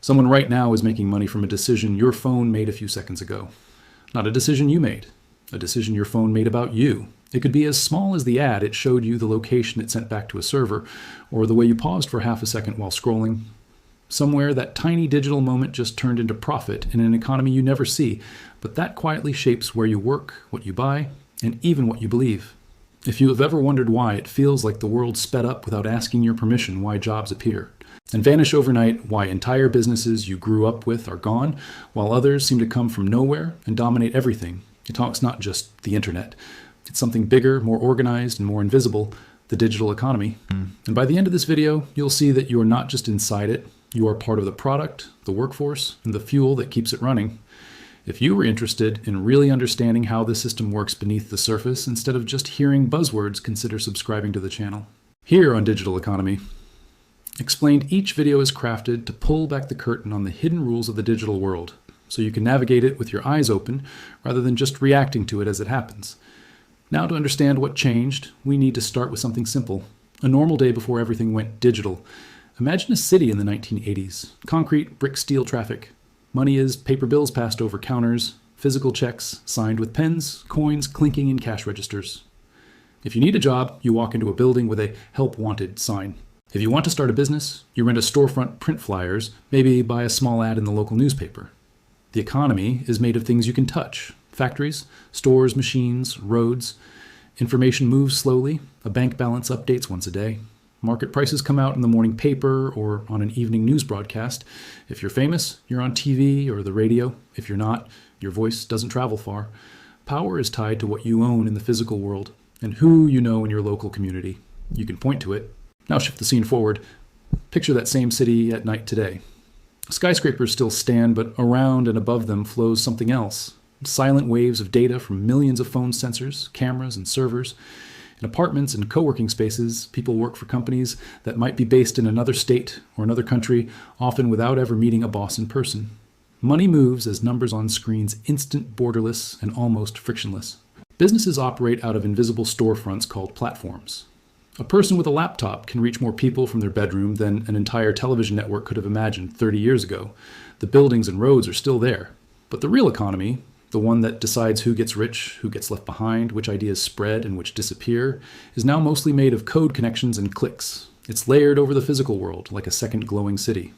Someone right now is making money from a decision your phone made a few seconds ago. Not a decision you made, a decision your phone made about you. It could be as small as the ad it showed you the location it sent back to a server, or the way you paused for half a second while scrolling. Somewhere, that tiny digital moment just turned into profit in an economy you never see, but that quietly shapes where you work, what you buy, and even what you believe. If you have ever wondered why it feels like the world sped up without asking your permission, why jobs appear and vanish overnight, why entire businesses you grew up with are gone, while others seem to come from nowhere and dominate everything, it's not just the internet. It's something bigger, more organized, and more invisible, the digital economy. And by the end of this video, you'll see that you are not just inside it, you are part of the product, the workforce, and the fuel that keeps it running. If you were interested in really understanding how the system works beneath the surface, instead of just hearing buzzwords, consider subscribing to the channel. Here on Digital Economy Explained, each video is crafted to pull back the curtain on the hidden rules of the digital world, so you can navigate it with your eyes open, rather than just reacting to it as it happens. Now, to understand what changed, we need to start with something simple. A normal day before everything went digital. Imagine a city in the 1980s. Concrete, brick, steel traffic. Money is paper bills passed over counters, physical checks signed with pens, coins clinking in cash registers. If you need a job, you walk into a building with a "Help Wanted" sign. If you want to start a business, you rent a storefront, print flyers, maybe buy a small ad in the local newspaper. The economy is made of things you can touch. Factories, stores, machines, roads. Information moves slowly. A bank balance updates once a day. Market prices come out in the morning paper or on an evening news broadcast. If you're famous, you're on TV or the radio. If you're not, your voice doesn't travel far. Power is tied to what you own in the physical world and who you know in your local community. You can point to it. Now shift the scene forward. Picture that same city at night today. Skyscrapers still stand, but around and above them flows something else. Silent waves of data from millions of phone sensors, cameras, and servers. In apartments and co-working spaces, people work for companies that might be based in another state or another country, often without ever meeting a boss in person. Money moves as numbers on screens, instant, borderless, and almost frictionless. Businesses operate out of invisible storefronts called platforms. A person with a laptop can reach more people from their bedroom than an entire television network could have imagined 30 years ago. The buildings and roads are still there. But the real economy, the one that decides who gets rich, who gets left behind, which ideas spread and which disappear, is now mostly made of code connections and clicks. It's layered over the physical world, like a second glowing city.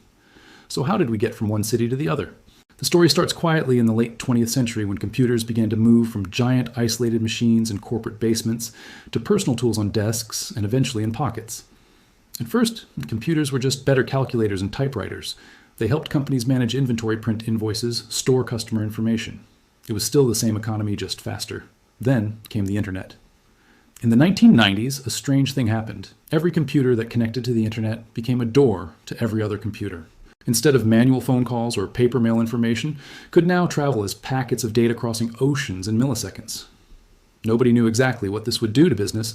So how did we get from one city to the other? The story starts quietly in the late 20th century when computers began to move from giant isolated machines in corporate basements to personal tools on desks and eventually in pockets. At first, computers were just better calculators and typewriters. They helped companies manage inventory, print invoices, store customer information. It was still the same economy, just faster. Then came the internet. In the 1990s, a strange thing happened. Every computer that connected to the internet became a door to every other computer. Instead of manual phone calls or paper mail, information could now travel as packets of data crossing oceans in milliseconds. Nobody knew exactly what this would do to business,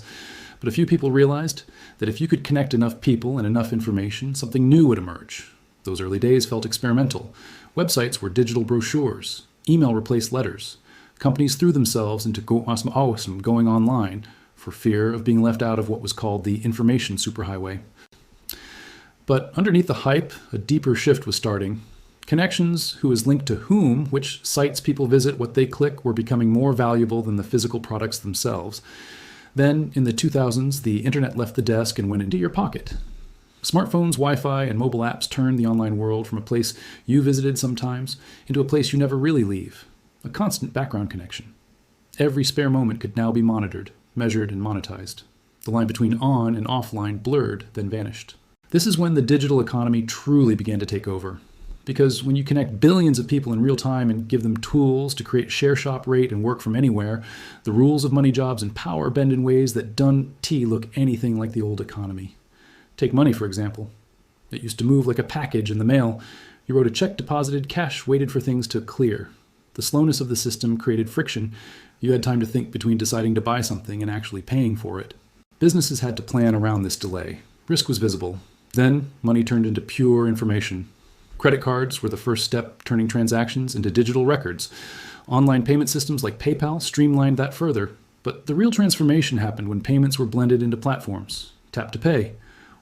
but a few people realized that if you could connect enough people and enough information, something new would emerge. Those early days felt experimental. Websites were digital brochures. Email replaced letters. Companies threw themselves into going online for fear of being left out of what was called the information superhighway. But underneath the hype, a deeper shift was starting. Connections, who is linked to whom, which sites people visit, what they click, were becoming more valuable than the physical products themselves. Then, in the 2000s, the internet left the desk and went into your pocket. Smartphones, Wi-Fi, and mobile apps turned the online world from a place you visited sometimes into a place you never really leave, a constant background connection. Every spare moment could now be monitored, measured, and monetized. The line between on and offline blurred, then vanished. This is when the digital economy truly began to take over. Because when you connect billions of people in real time and give them tools to create share, shop, rate, and work from anywhere, the rules of money, jobs, and power bend in ways that don't look anything like the old economy. Take money, for example. It used to move like a package in the mail. You wrote a check, deposited, cash waited for things to clear. The slowness of the system created friction. You had time to think between deciding to buy something and actually paying for it. Businesses had to plan around this delay. Risk was visible. Then, money turned into pure information. Credit cards were the first step, turning transactions into digital records. Online payment systems like PayPal streamlined that further. But the real transformation happened when payments were blended into platforms. Tap to pay,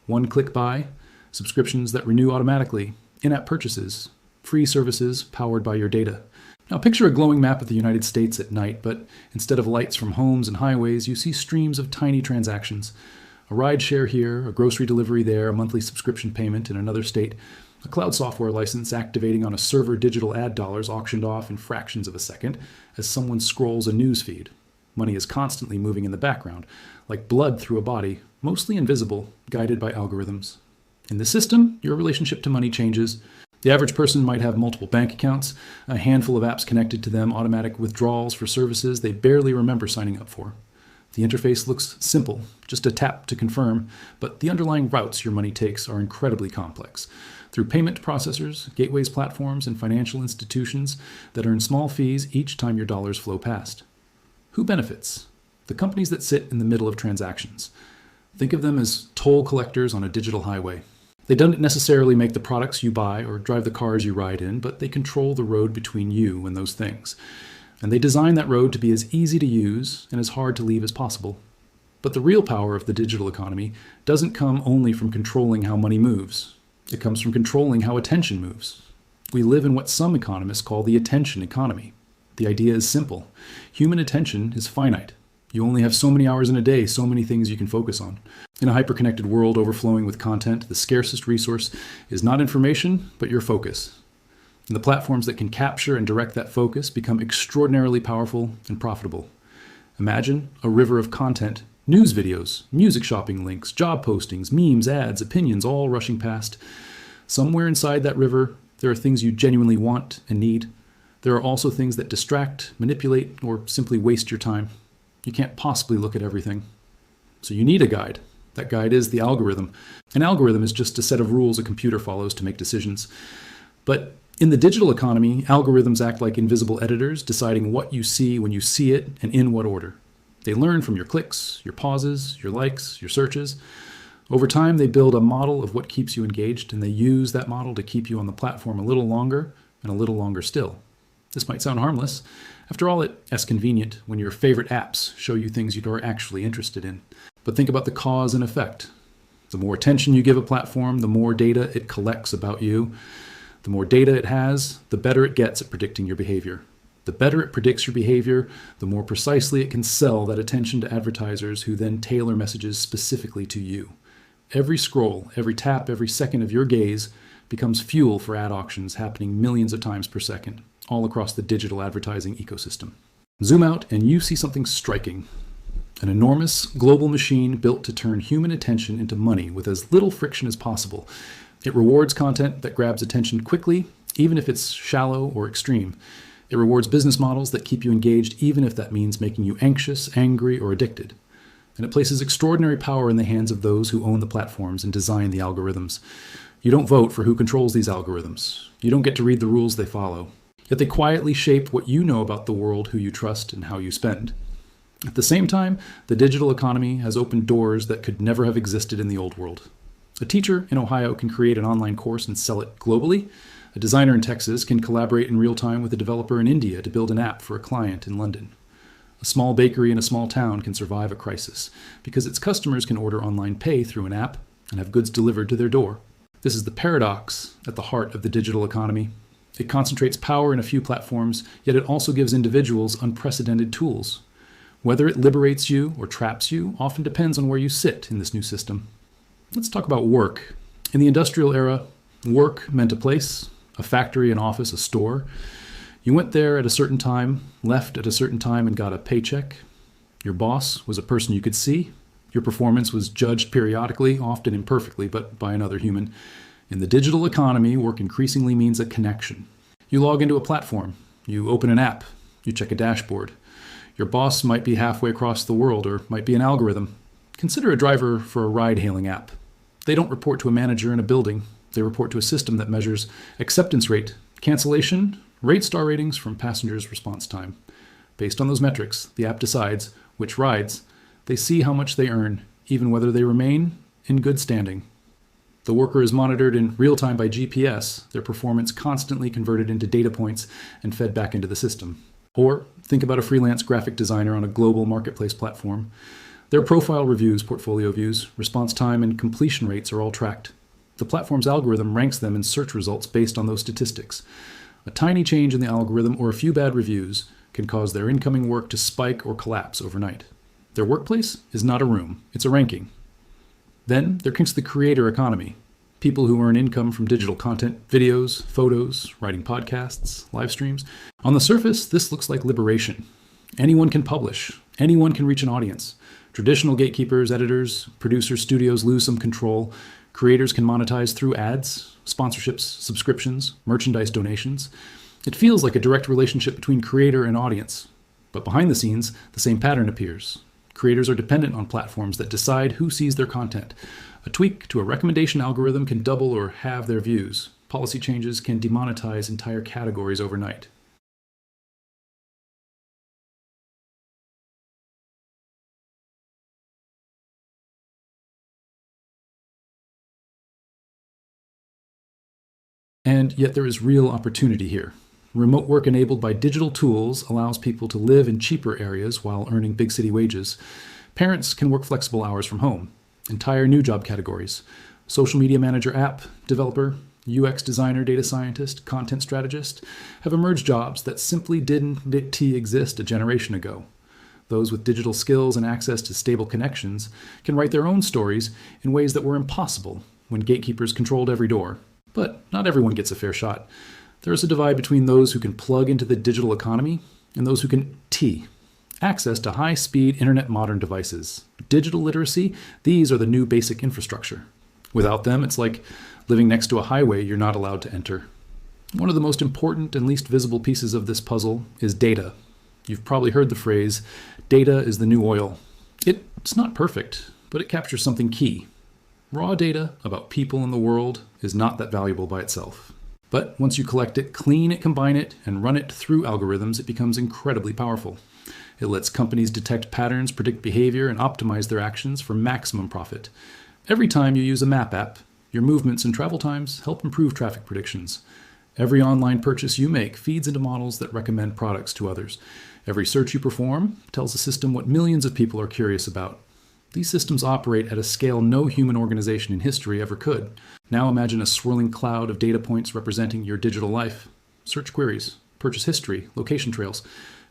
one-click buy, subscriptions that renew automatically, in-app purchases, free services powered by your data. Now picture a glowing map of the United States at night, but instead of lights from homes and highways, you see streams of tiny transactions. A ride share here, a grocery delivery there, a monthly subscription payment in another state, a cloud software license activating on a server, digital ad dollars auctioned off in fractions of a second as someone scrolls a news feed. Money is constantly moving in the background, like blood through a body, mostly invisible, guided by algorithms. In the system, your relationship to money changes. The average person might have multiple bank accounts, a handful of apps connected to them, automatic withdrawals for services they barely remember signing up for. The interface looks simple, just a tap to confirm, but the underlying routes your money takes are incredibly complex. Through payment processors, gateways, platforms, and financial institutions that earn small fees each time your dollars flow past. Who benefits? The companies that sit in the middle of transactions. Think of them as toll collectors on a digital highway. They don't necessarily make the products you buy or drive the cars you ride in, but they control the road between you and those things. And they design that road to be as easy to use and as hard to leave as possible. But the real power of the digital economy doesn't come only from controlling how money moves. It comes from controlling how attention moves. We live in what some economists call the attention economy. The idea is simple. Human attention is finite. You only have so many hours in a day, so many things you can focus on. In a hyper-connected world overflowing with content, the scarcest resource is not information, but your focus. And the platforms that can capture and direct that focus become extraordinarily powerful and profitable. Imagine a river of content, news videos, music shopping links, job postings, memes, ads, opinions, all rushing past. Somewhere inside that river, there are things you genuinely want and need. There are also things that distract, manipulate, or simply waste your time. You can't possibly look at everything. So you need a guide. That guide is the algorithm. An algorithm is just a set of rules a computer follows to make decisions. But in the digital economy, algorithms act like invisible editors, deciding what you see when you see it and in what order. They learn from your clicks, your pauses, your likes, your searches. Over time, they build a model of what keeps you engaged, and they use that model to keep you on the platform a little longer and a little longer still. This might sound harmless. After all, it's convenient when your favorite apps show you things you're actually interested in. But think about the cause and effect. The more attention you give a platform, the more data it collects about you. The more data it has, the better it gets at predicting your behavior. The better it predicts your behavior, the more precisely it can sell that attention to advertisers who then tailor messages specifically to you. Every scroll, every tap, every second of your gaze becomes fuel for ad auctions happening millions of times per second, all across the digital advertising ecosystem. Zoom out and you see something striking. An enormous global machine built to turn human attention into money with as little friction as possible. It rewards content that grabs attention quickly, even if it's shallow or extreme. It rewards business models that keep you engaged, even if that means making you anxious, angry, or addicted. And it places extraordinary power in the hands of those who own the platforms and design the algorithms. You don't vote for who controls these algorithms. You don't get to read the rules they follow. Yet they quietly shape what you know about the world, who you trust, and how you spend. At the same time, the digital economy has opened doors that could never have existed in the old world. A teacher in Ohio can create an online course and sell it globally. A designer in Texas can collaborate in real time with a developer in India to build an app for a client in London. A small bakery in a small town can survive a crisis because its customers can order online pay through an app and have goods delivered to their door. This is the paradox at the heart of the digital economy. It concentrates power in a few platforms, yet it also gives individuals unprecedented tools. Whether it liberates you or traps you often depends on where you sit in this new system. Let's talk about work. In the industrial era, work meant a place, a factory, an office, a store. You went there at a certain time, left at a certain time, and got a paycheck. Your boss was a person you could see. Your performance was judged periodically, often imperfectly, but by another human. In the digital economy, work increasingly means a connection. You log into a platform. You open an app. You check a dashboard. Your boss might be halfway across the world or might be an algorithm. Consider a driver for a ride-hailing app. They don't report to a manager in a building. They report to a system that measures acceptance rate, cancellation, rate star ratings from passengers' response time. Based on those metrics, the app decides which rides. They see how much they earn, even whether they remain in good standing. The worker is monitored in real time by GPS, their performance constantly converted into data points and fed back into the system. Or think about a freelance graphic designer on a global marketplace platform. Their profile reviews, portfolio views, response time, and completion rates are all tracked. The platform's algorithm ranks them in search results based on those statistics. A tiny change in the algorithm or a few bad reviews can cause their incoming work to spike or collapse overnight. Their workplace is not a room, it's a ranking. Then there comes the creator economy. People who earn income from digital content, videos, photos, writing podcasts, live streams. On the surface, this looks like liberation. Anyone can publish. Anyone can reach an audience. Traditional gatekeepers, editors, producers, studios lose some control. Creators can monetize through ads, sponsorships, subscriptions, merchandise donations. It feels like a direct relationship between creator and audience. But behind the scenes, the same pattern appears. Creators are dependent on platforms that decide who sees their content. A tweak to a recommendation algorithm can double or halve their views. Policy changes can demonetize entire categories overnight. And yet there is real opportunity here. Remote work enabled by digital tools allows people to live in cheaper areas while earning big city wages. Parents can work flexible hours from home. Entire new job categories: social media manager, app developer, UX designer, data scientist, content strategist have emerged jobs that simply didn't exist a generation ago. Those with digital skills and access to stable connections can write their own stories in ways that were impossible when gatekeepers controlled every door. But not everyone gets a fair shot. There is a divide between those who can plug into the digital economy and those who can access to high-speed internet modern devices. Digital literacy, these are the new basic infrastructure. Without them, it's like living next to a highway you're not allowed to enter. One of the most important and least visible pieces of this puzzle is data. You've probably heard the phrase, data is the new oil. It's not perfect, but it captures something key. Raw data about people in the world is not that valuable by itself. But once you collect it, clean it, combine it, and run it through algorithms, it becomes incredibly powerful. It lets companies detect patterns, predict behavior, and optimize their actions for maximum profit. Every time you use a map app, your movements and travel times help improve traffic predictions. Every online purchase you make feeds into models that recommend products to others. Every search you perform tells the system what millions of people are curious about. These systems operate at a scale no human organization in history ever could. Now imagine a swirling cloud of data points representing your digital life. Search queries, purchase history, location trails,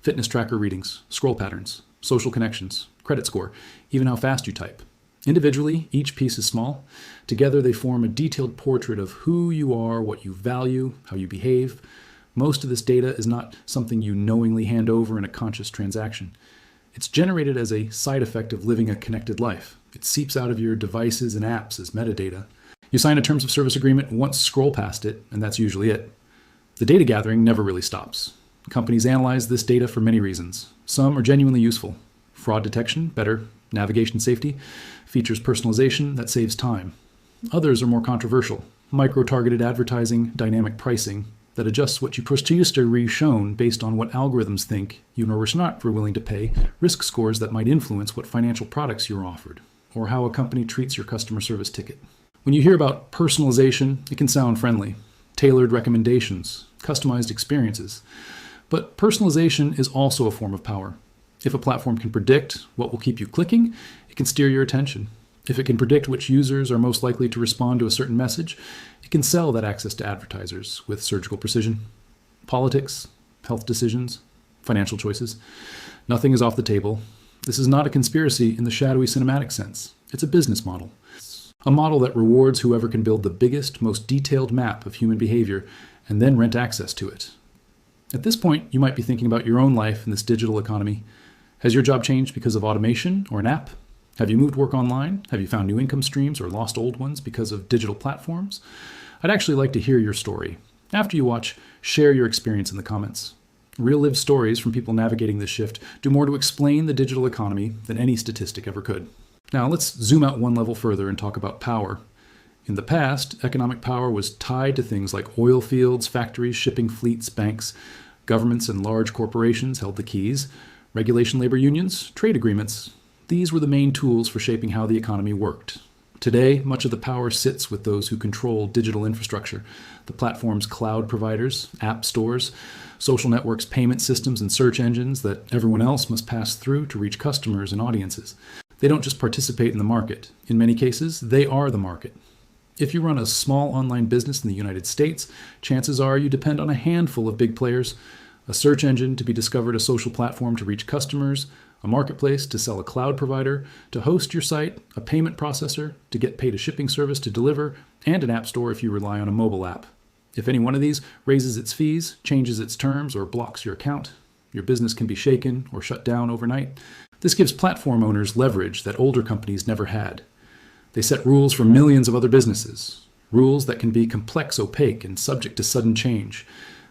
fitness tracker readings, scroll patterns, social connections, credit score, even how fast you type. Individually, each piece is small. Together, they form a detailed portrait of who you are, what you value, how you behave. Most of this data is not something you knowingly hand over in a conscious transaction. It's generated as a side effect of living a connected life. It seeps out of your devices and apps as metadata. You sign a terms of service agreement, once scroll past it, and that's usually it. The data gathering never really stops. Companies analyze this data for many reasons. Some are genuinely useful. Fraud detection, better navigation safety, features personalization that saves time. Others are more controversial. Micro-targeted advertising, dynamic pricing that adjusts what you used to re-shown based on what algorithms think you or not were willing to pay, risk scores that might influence what financial products you're offered, or how a company treats your customer service ticket. When you hear about personalization, it can sound friendly. Tailored recommendations, customized experiences. But personalization is also a form of power. If a platform can predict what will keep you clicking, it can steer your attention. If it can predict which users are most likely to respond to a certain message, it can sell that access to advertisers with surgical precision. Politics, health decisions, financial choices. Nothing is off the table. This is not a conspiracy in the shadowy cinematic sense. It's a business model. A model that rewards whoever can build the biggest, most detailed map of human behavior and then rent access to it. At this point, you might be thinking about your own life in this digital economy. Has your job changed because of automation or an app? Have you moved work online? Have you found new income streams or lost old ones because of digital platforms? I'd actually like to hear your story. After you watch, share your experience in the comments. Real-lived stories from people navigating this shift do more to explain the digital economy than any statistic ever could. Now let's zoom out one level further and talk about power. In the past, economic power was tied to things like oil fields, factories, shipping fleets, banks. Governments and large corporations held the keys. Regulation labor unions, trade agreements. These were the main tools for shaping how the economy worked. Today, much of the power sits with those who control digital infrastructure, the platform's cloud providers, app stores, social networks, payment systems, and search engines that everyone else must pass through to reach customers and audiences. They don't just participate in the market. In many cases, they are the market. If you run a small online business in the United States, chances are you depend on a handful of big players: a search engine to be discovered, a social platform to reach customers, a marketplace to sell a cloud provider, to host your site, a payment processor to get paid a shipping service to deliver, and an app store if you rely on a mobile app. If any one of these raises its fees, changes its terms, or blocks your account, your business can be shaken or shut down overnight. This gives platform owners leverage that older companies never had. They set rules for millions of other businesses, rules that can be complex, opaque, and subject to sudden change.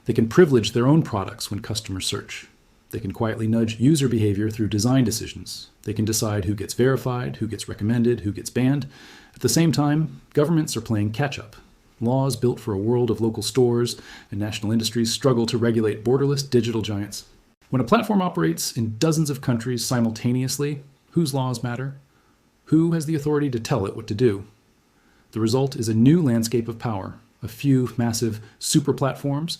They can privilege their own products when customers search. They can quietly nudge user behavior through design decisions. They can decide who gets verified, who gets recommended, who gets banned. At the same time, governments are playing catch-up. Laws built for a world of local stores and national industries struggle to regulate borderless digital giants. When a platform operates in dozens of countries simultaneously, whose laws matter? Who has the authority to tell it what to do? The result is a new landscape of power, a few massive super platforms,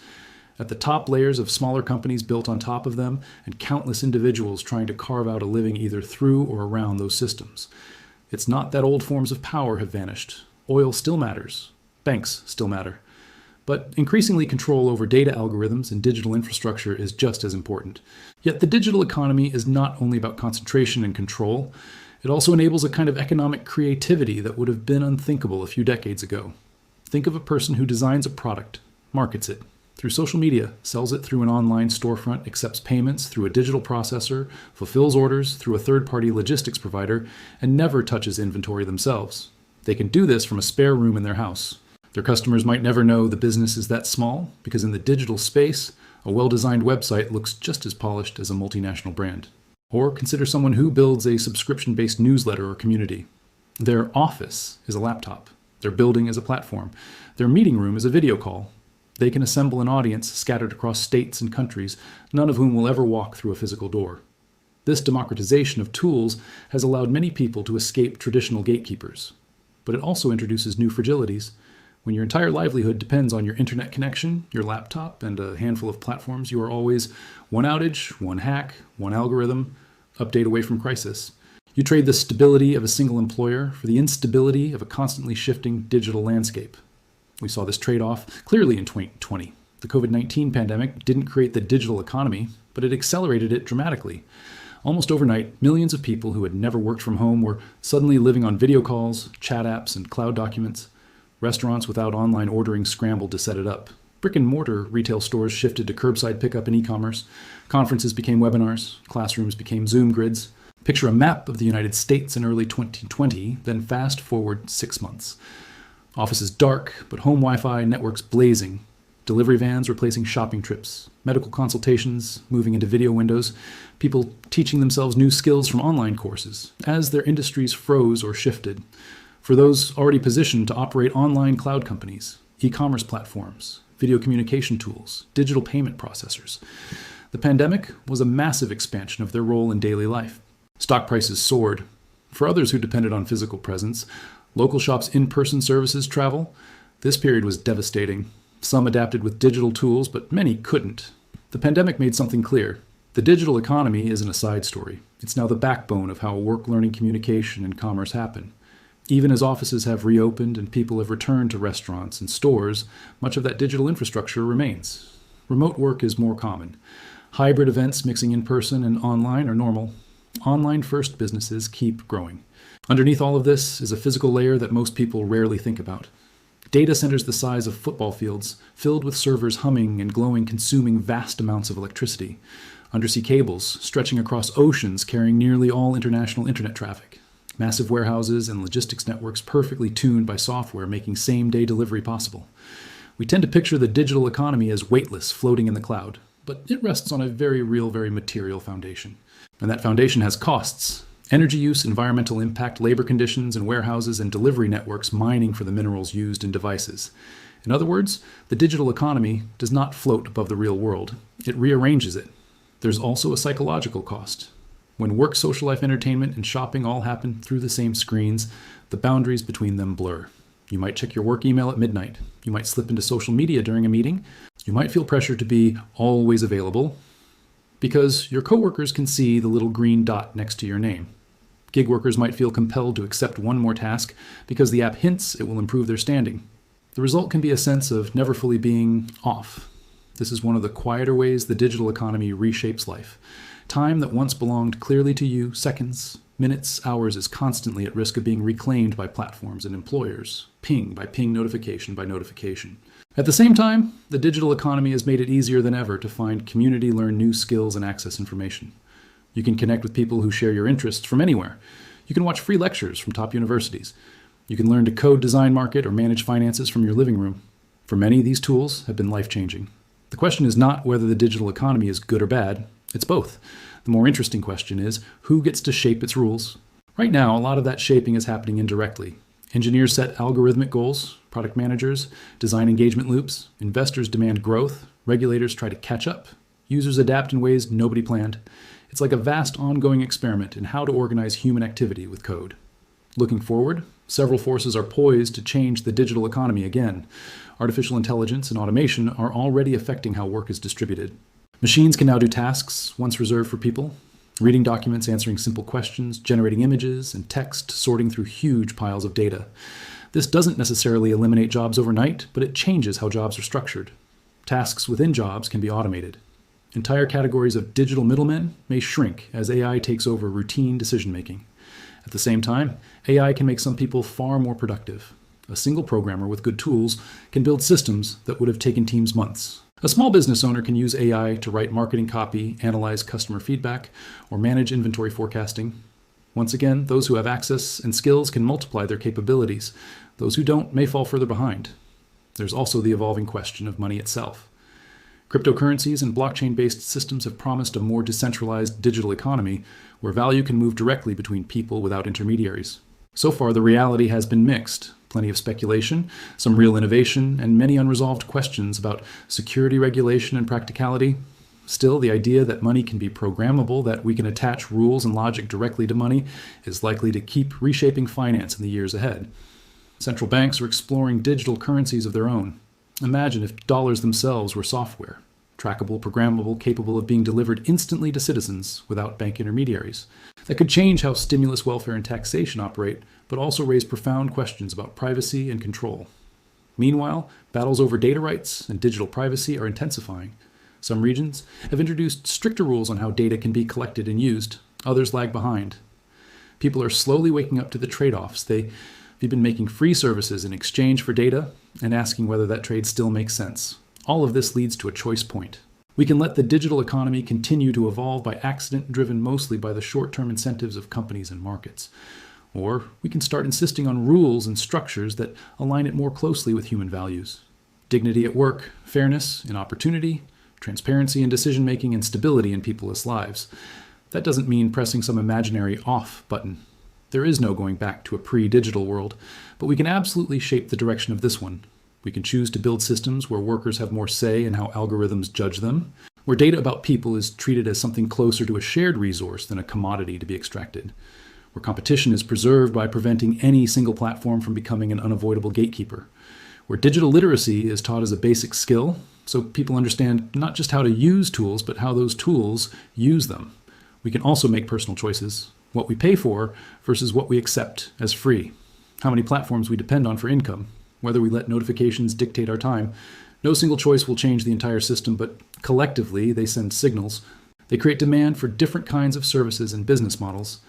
at the top layers of smaller companies built on top of them, and countless individuals trying to carve out a living either through or around those systems. It's not that old forms of power have vanished. Oil still matters. Banks still matter. But increasingly, control over data algorithms and digital infrastructure is just as important. Yet the digital economy is not only about concentration and control. It also enables a kind of economic creativity that would have been unthinkable a few decades ago. Think of a person who designs a product, markets it through social media, sells it through an online storefront, accepts payments through a digital processor, fulfills orders through a third-party logistics provider, and never touches inventory themselves. They can do this from a spare room in their house. Their customers might never know the business is that small, because in the digital space, a well-designed website looks just as polished as a multinational brand. Or consider someone who builds a subscription-based newsletter or community. Their office is a laptop. Their building is a platform. Their meeting room is a video call. They can assemble an audience scattered across states and countries, none of whom will ever walk through a physical door. This democratization of tools has allowed many people to escape traditional gatekeepers. But it also introduces new fragilities. When your entire livelihood depends on your internet connection, your laptop, and a handful of platforms, you are always one outage, one hack, one algorithm, update away from crisis. You trade the stability of a single employer for the instability of a constantly shifting digital landscape. We saw this trade-off clearly in 2020. The COVID-19 pandemic didn't create the digital economy, but it accelerated it dramatically. Almost overnight, millions of people who had never worked from home were suddenly living on video calls, chat apps, and cloud documents. Restaurants without online ordering scrambled to set it up. Brick-and-mortar retail stores shifted to curbside pickup and e-commerce. Conferences became webinars. Classrooms became Zoom grids. Picture a map of the United States in early 2020, then fast forward 6 months. Offices dark, but home Wi-Fi networks blazing. Delivery vans replacing shopping trips. Medical consultations moving into video windows. People teaching themselves new skills from online courses as their industries froze or shifted. For those already positioned to operate online cloud companies, e-commerce platforms, video communication tools, digital payment processors. The pandemic was a massive expansion of their role in daily life. Stock prices soared. For others who depended on physical presence, local shops' in-person services travel, this period was devastating. Some adapted with digital tools, but many couldn't. The pandemic made something clear. The digital economy isn't a side story. It's now the backbone of how work, learning, communication, and commerce happen. Even as offices have reopened and people have returned to restaurants and stores, much of that digital infrastructure remains. Remote work is more common. Hybrid events mixing in-person and online are normal. Online-first businesses keep growing. Underneath all of this is a physical layer that most people rarely think about. Data centers the size of football fields, filled with servers humming and glowing, consuming vast amounts of electricity. Undersea cables stretching across oceans, carrying nearly all international internet traffic. Massive warehouses and logistics networks perfectly tuned by software, making same-day delivery possible. We tend to picture the digital economy as weightless, floating in the cloud, but it rests on a very real, very material foundation. And that foundation has costs. Energy use, environmental impact, labor conditions in warehouses, and delivery networks mining for the minerals used in devices. In other words, the digital economy does not float above the real world. It rearranges it. There's also a psychological cost. When work, social life, entertainment, and shopping all happen through the same screens, the boundaries between them blur. You might check your work email at midnight. You might slip into social media during a meeting. You might feel pressure to be always available because your coworkers can see the little green dot next to your name. Gig workers might feel compelled to accept one more task because the app hints it will improve their standing. The result can be a sense of never fully being off. This is one of the quieter ways the digital economy reshapes life. Time that once belonged clearly to you, seconds, minutes, hours, is constantly at risk of being reclaimed by platforms and employers, ping by ping, notification by notification. At the same time, the digital economy has made it easier than ever to find community, learn new skills, and access information. You can connect with people who share your interests from anywhere. You can watch free lectures from top universities. You can learn to code, design, market, or manage finances from your living room. For many, these tools have been life-changing. The question is not whether the digital economy is good or bad. It's both. The more interesting question is, who gets to shape its rules? Right now, a lot of that shaping is happening indirectly. Engineers set algorithmic goals, product managers design engagement loops, investors demand growth, regulators try to catch up, users adapt in ways nobody planned. It's like a vast ongoing experiment in how to organize human activity with code. Looking forward, several forces are poised to change the digital economy again. Artificial intelligence and automation are already affecting how work is distributed. Machines can now do tasks once reserved for people, reading documents, answering simple questions, generating images and text, sorting through huge piles of data. This doesn't necessarily eliminate jobs overnight, but it changes how jobs are structured. Tasks within jobs can be automated. Entire categories of digital middlemen may shrink as AI takes over routine decision-making. At the same time, AI can make some people far more productive. A single programmer with good tools can build systems that would have taken teams months. A small business owner can use AI to write marketing copy, analyze customer feedback, or manage inventory forecasting. Once again, those who have access and skills can multiply their capabilities. Those who don't may fall further behind. There's also the evolving question of money itself. Cryptocurrencies and blockchain-based systems have promised a more decentralized digital economy where value can move directly between people without intermediaries. So far, the reality has been mixed. Plenty of speculation, some real innovation, and many unresolved questions about security, regulation, and practicality. Still, the idea that money can be programmable, that we can attach rules and logic directly to money, is likely to keep reshaping finance in the years ahead. Central banks are exploring digital currencies of their own. Imagine if dollars themselves were software, trackable, programmable, capable of being delivered instantly to citizens without bank intermediaries. That could change how stimulus, welfare, and taxation operate, but also raise profound questions about privacy and control. Meanwhile, battles over data rights and digital privacy are intensifying. Some regions have introduced stricter rules on how data can be collected and used. Others lag behind. People are slowly waking up to the trade-offs. They've been making free services in exchange for data and asking whether that trade still makes sense. All of this leads to a choice point. We can let the digital economy continue to evolve by accident, driven mostly by the short-term incentives of companies and markets. Or we can start insisting on rules and structures that align it more closely with human values. Dignity at work, fairness in opportunity, transparency in decision-making, and stability in people's lives. That doesn't mean pressing some imaginary off button. There is no going back to a pre-digital world, but we can absolutely shape the direction of this one. We can choose to build systems where workers have more say in how algorithms judge them, where data about people is treated as something closer to a shared resource than a commodity to be extracted, where competition is preserved by preventing any single platform from becoming an unavoidable gatekeeper, where digital literacy is taught as a basic skill, so people understand not just how to use tools, but how those tools use them. We can also make personal choices, what we pay for versus what we accept as free, how many platforms we depend on for income, whether we let notifications dictate our time. No single choice will change the entire system, but collectively they send signals. They create demand for different kinds of services and business models.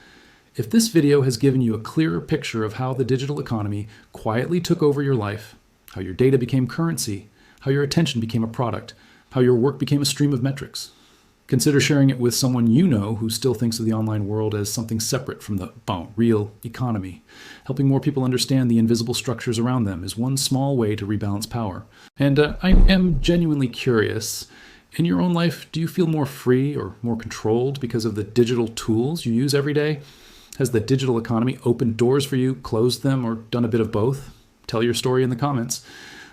If this video has given you a clearer picture of how the digital economy quietly took over your life, how your data became currency, how your attention became a product, how your work became a stream of metrics, consider sharing it with someone you know who still thinks of the online world as something separate from the real economy. Helping more people understand the invisible structures around them is one small way to rebalance power. And I am genuinely curious, in your own life, do you feel more free or more controlled because of the digital tools you use every day? Has the digital economy opened doors for you, closed them, or done a bit of both? Tell your story in the comments.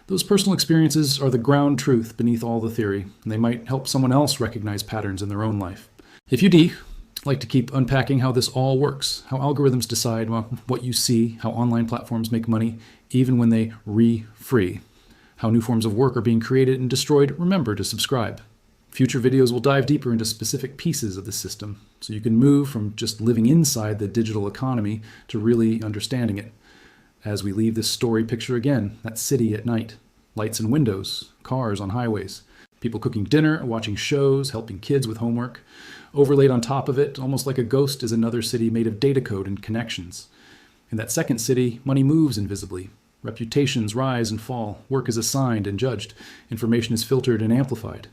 Those personal experiences are the ground truth beneath all the theory, and they might help someone else recognize patterns in their own life. If you'd like to keep unpacking how this all works, how algorithms decide what you see, how online platforms make money, even when they re-free, how new forms of work are being created and destroyed, remember to subscribe. Future videos will dive deeper into specific pieces of the system, so you can move from just living inside the digital economy to really understanding it. As we leave this story picture again, that city at night, lights in windows, cars on highways, people cooking dinner, watching shows, helping kids with homework. Overlaid on top of it, almost like a ghost, is another city made of data code and connections. In that second city, money moves invisibly. Reputations rise and fall, work is assigned and judged, information is filtered and amplified.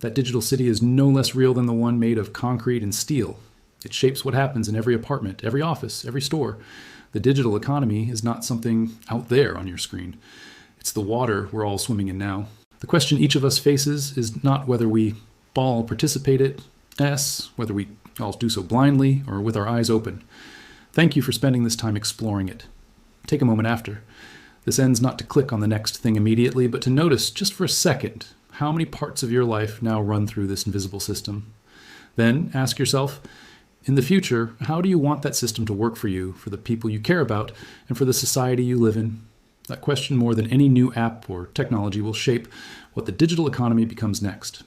That digital city is no less real than the one made of concrete and steel. It shapes what happens in every apartment, every office, every store. The digital economy is not something out there on your screen. It's the water we're all swimming in now. The question each of us faces is not whether we all participate in it, whether we all do so blindly or with our eyes open. Thank you for spending this time exploring it. Take a moment after. This ends not to click on the next thing immediately, but to notice just for a second how many parts of your life now run through this invisible system. Then ask yourself, in the future, how do you want that system to work for you, for the people you care about, and for the society you live in? That question, more than any new app or technology, will shape what the digital economy becomes next.